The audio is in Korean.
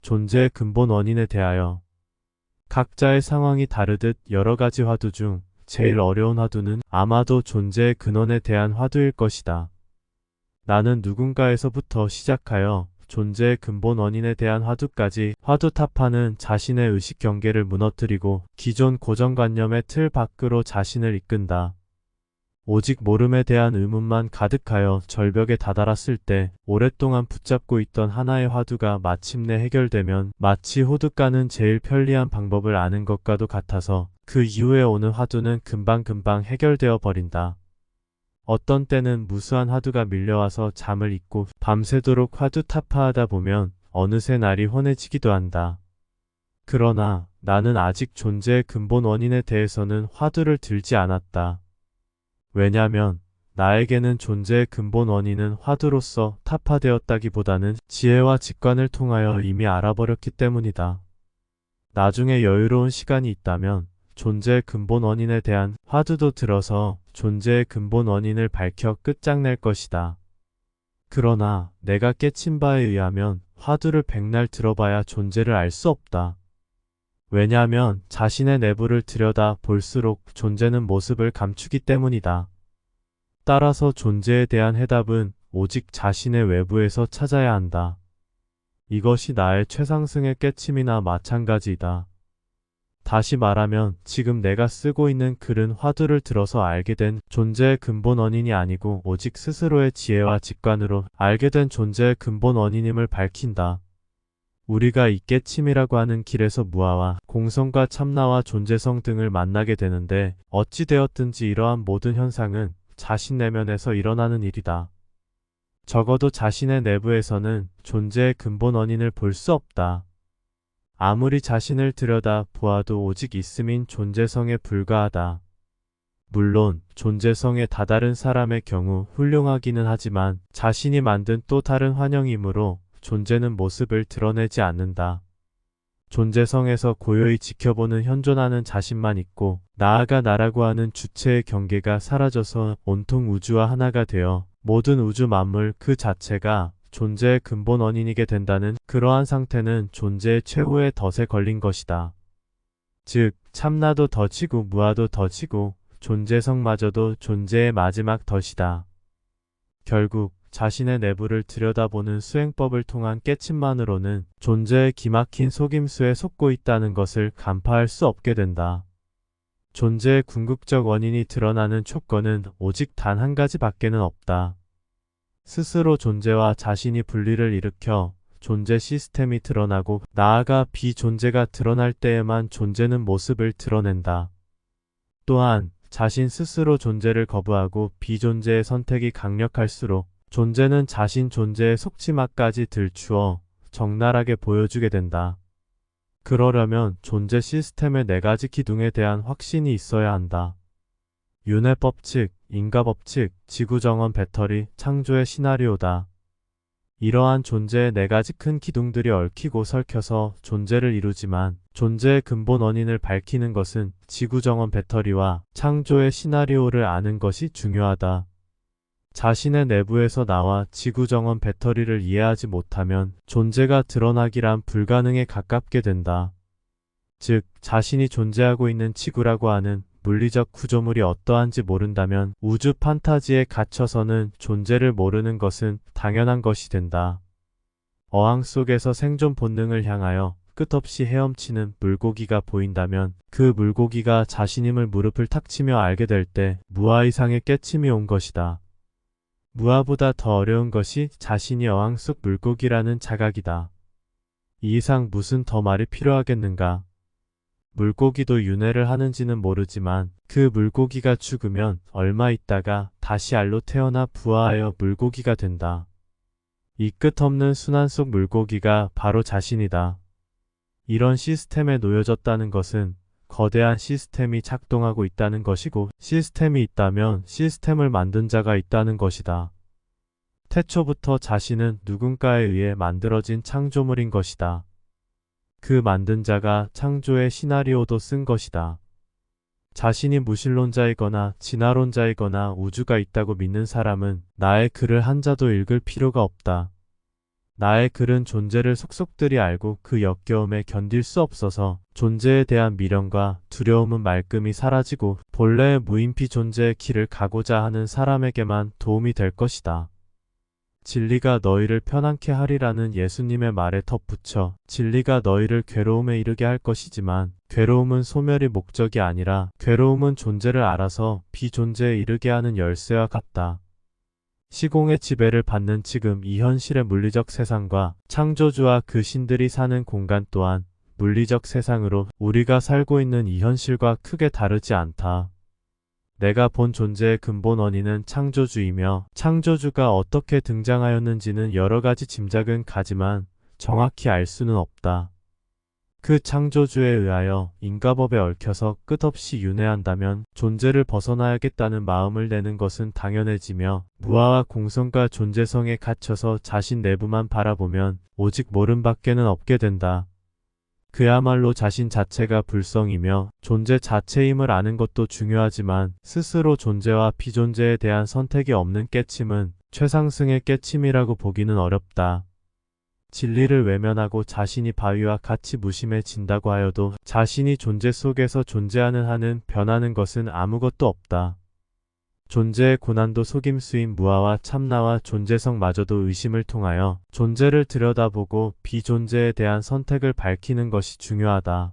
존재의 근본 원인에 대하여. 각자의 상황이 다르듯 여러 가지 화두 중 제일 어려운 화두는 아마도 존재의 근원에 대한 화두일 것이다. 나는 누군가에서부터 시작하여 존재의 근본 원인에 대한 화두까지 화두 타파는 자신의 의식 경계를 무너뜨리고 기존 고정관념의 틀 밖으로 자신을 이끈다. 오직 모름에 대한 의문만 가득하여 절벽에 다다랐을 때 오랫동안 붙잡고 있던 하나의 화두가 마침내 해결되면 마치 호숫가는 제일 편리한 방법을 아는 것과도 같아서 그 이후에 오는 화두는 금방금방 해결되어 버린다. 어떤 때는 무수한 화두가 밀려와서 잠을 잊고 밤새도록 화두 타파하다 보면 어느새 날이 환해지기도 한다. 그러나 나는 아직 존재의 근본 원인에 대해서는 화두를 들지 않았다. 왜냐면 나에게는 존재의 근본 원인은 화두로서 타파되었다기보다는 지혜와 직관을 통하여 이미 알아버렸기 때문이다. 나중에 여유로운 시간이 있다면 존재의 근본 원인에 대한 화두도 들어서 존재의 근본 원인을 밝혀 끝장낼 것이다. 그러나 내가 깨친 바에 의하면 화두를 백날 들어봐야 존재를 알 수 없다. 왜냐하면 자신의 내부를 들여다 볼수록 존재는 모습을 감추기 때문이다. 따라서 존재에 대한 해답은 오직 자신의 외부에서 찾아야 한다. 이것이 나의 최상승의 깨침이나 마찬가지이다. 다시 말하면 지금 내가 쓰고 있는 글은 화두를 들어서 알게 된 존재의 근본 원인이 아니고 오직 스스로의 지혜와 직관으로 알게 된 존재의 근본 원인임을 밝힌다. 우리가 이 깨침이라고 하는 길에서 무아와 공성과 참나와 존재성 등을 만나게 되는데 어찌되었든지 이러한 모든 현상은 자신 내면에서 일어나는 일이다. 적어도 자신의 내부에서는 존재의 근본 원인을 볼 수 없다. 아무리 자신을 들여다 보아도 오직 있음인 존재성에 불과하다. 물론 존재성에 다다른 사람의 경우 훌륭하기는 하지만 자신이 만든 또 다른 환영이므로 존재는 모습을 드러내지 않는다. 존재성에서 고요히 지켜보는 현존하는 자신만 있고 나아가 나라고 하는 주체의 경계가 사라져서 온통 우주와 하나가 되어 모든 우주 만물 그 자체가 존재의 근본 원인이게 된다는 그러한 상태는 존재의 최후의 덫에 걸린 것이다. 즉 참나도 덫이고 무아도 덫이고 존재성마저도 존재의 마지막 덫이다. 결국 자신의 내부를 들여다보는 수행법을 통한 깨침만으로는 존재의 기막힌 속임수에 속고 있다는 것을 간파할 수 없게 된다. 존재의 궁극적 원인이 드러나는 촉건은 오직 단 한 가지밖에는 없다. 스스로 존재와 자신이 분리를 일으켜 존재 시스템이 드러나고 나아가 비존재가 드러날 때에만 존재는 모습을 드러낸다. 또한 자신 스스로 존재를 거부하고 비존재의 선택이 강력할수록 존재는 자신 존재의 속치마까지 들추어 적나라하게 보여주게 된다. 그러려면 존재 시스템의 4가지 기둥에 대한 확신이 있어야 한다. 윤회 법칙, 인과 법칙, 지구정원 배터리, 창조의 시나리오다. 이러한 존재의 4가지 큰 기둥들이 얽히고 설켜서 존재를 이루지만 존재의 근본 원인을 밝히는 것은 지구정원 배터리와 창조의 시나리오를 아는 것이 중요하다. 자신의 내부에서 나와 지구정원 배터리를 이해하지 못하면 존재가 드러나기란 불가능에 가깝게 된다. 즉, 자신이 존재하고 있는 지구라고 하는 물리적 구조물이 어떠한지 모른다면 우주 판타지에 갇혀서는 존재를 모르는 것은 당연한 것이 된다. 어항 속에서 생존 본능을 향하여 끝없이 헤엄치는 물고기가 보인다면 그 물고기가 자신임을 무릎을 탁 치며 알게 될 때 무아 이상의 깨침이 온 것이다. 무아보다 더 어려운 것이 자신이 어항 속 물고기라는 자각이다. 이 이상 무슨 더 말이 필요하겠는가? 물고기도 윤회를 하는지는 모르지만 그 물고기가 죽으면 얼마 있다가 다시 알로 태어나 부화하여 물고기가 된다. 이 끝없는 순환 속 물고기가 바로 자신이다. 이런 시스템에 놓여졌다는 것은 거대한 시스템이 작동하고 있다는 것이고 시스템이 있다면 시스템을 만든 자가 있다는 것이다. 태초부터 자신은 누군가에 의해 만들어진 창조물인 것이다. 그 만든 자가 창조의 시나리오도 쓴 것이다. 자신이 무신론자이거나 진화론자이거나 우주가 있다고 믿는 사람은 나의 글을 한자도 읽을 필요가 없다. 나의 글은 존재를 속속들이 알고 그 역겨움에 견딜 수 없어서 존재에 대한 미련과 두려움은 말끔히 사라지고 본래의 무인피 존재의 길을 가고자 하는 사람에게만 도움이 될 것이다. 진리가 너희를 편안케 하리라는 예수님의 말에 덧붙여 진리가 너희를 괴로움에 이르게 할 것이지만 괴로움은 소멸이 목적이 아니라 괴로움은 존재를 알아서 비존재에 이르게 하는 열쇠와 같다. 시공의 지배를 받는 지금 이 현실의 물리적 세상과 창조주와 그 신들이 사는 공간 또한 물리적 세상으로 우리가 살고 있는 이 현실과 크게 다르지 않다. 내가 본 존재의 근본 원인은 창조주이며 창조주가 어떻게 등장하였는지는 여러 가지 짐작은 가지만 정확히 알 수는 없다. 그 창조주에 의하여 인과법에 얽혀서 끝없이 윤회한다면 존재를 벗어나야겠다는 마음을 내는 것은 당연해지며 무아와 공성과 존재성에 갇혀서 자신 내부만 바라보면 오직 모름밖에는 없게 된다. 그야말로 자신 자체가 불성이며 존재 자체임을 아는 것도 중요하지만 스스로 존재와 비존재에 대한 선택이 없는 깨침은 최상승의 깨침이라고 보기는 어렵다. 진리를 외면하고 자신이 바위와 같이 무심해진다고 하여도 자신이 존재 속에서 존재하는 한은 변하는 것은 아무것도 없다. 존재의 고난도 속임수인 무아와 참나와 존재성마저도 의심을 통하여 존재를 들여다보고 비존재에 대한 선택을 밝히는 것이 중요하다.